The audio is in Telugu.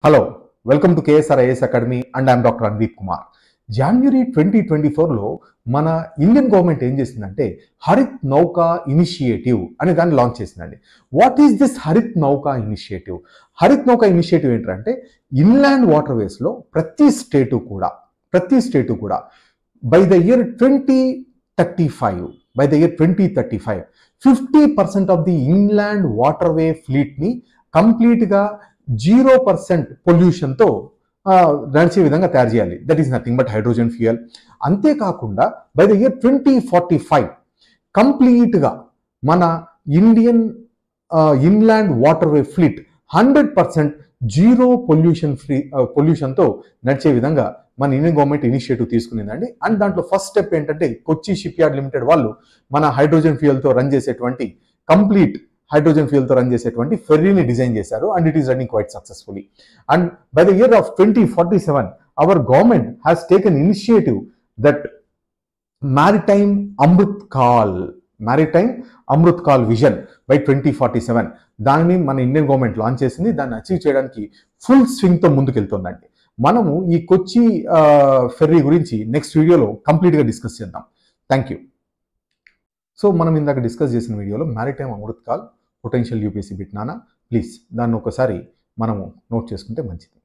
Hello, welcome to KSRIS Academy and I'm Dr. Andeep Kumar. January 2024లో మన ఇండియన్ గవర్నమెంట్ ఏం చేసిందంటే హరిత్ నౌకా ఇనిషియేటివ్ అనే దాన్ని లాంచ్ చేసిందండి. వాట్ ఈస్ దిస్ హరిత్ నౌకా ఇనిషియేటివ్? హరిత్ నౌకా ఇనిషియేటివ్ ఏంటంటే ఇన్లాండ్ వాటర్వేస్లో ప్రతి స్టేటు కూడా by the year 2035 50% of the inland waterway ఫ్లీట్ని కంప్లీట్గా 0% పొల్యూషన్తో నడిచే విధంగా తయారు చేయాలి. That is nothing but hydrogen fuel. అంతేకాకుండా బై ద ఇయర్ 2045 కంప్లీట్గా మన Indian inland waterway fleet 100% zero పొల్యూషన్తో నడిచే విధంగా మన ఇండియన్ గవర్నమెంట్ ఇనిషియేటివ్ తీసుకునిందండి. అండ్ దాంట్లో ఫస్ట్ స్టెప్ ఏంటంటే కొచ్చి షిప్ యార్డ్ లిమిటెడ్ వాళ్ళు మన హైడ్రోజన్ ఫ్యూయల్తో రన్ చేసేటువంటి ఫెర్రీని డిజైన్ చేశారు and it is running quite successfully. And by the year of 2047 our government has taken initiative that maritime Amrit Kaal vision by 2047 దాన్ని మన ఇండియన్ గవర్నమెంట్ లాంచ్ చేసింది. దాన్ని అచీవ్ చేయడానికి ఫుల్ స్వింగ్తో ముందుకెళ్తుందండి. మనము ఈ కొచ్చి ఫెర్రీ గురించి నెక్స్ట్ వీడియోలో కంప్లీట్గా డిస్కస్ చేద్దాం. Thank you. సో మనం ఇందాక డిస్కస్ చేసిన వీడియోలో maritime Amrit call potential UPSC bit నానా, ప్లీజ్ దాన్ని ఒకసారి మనము నోట్ చేసుకుంటే మంచిది.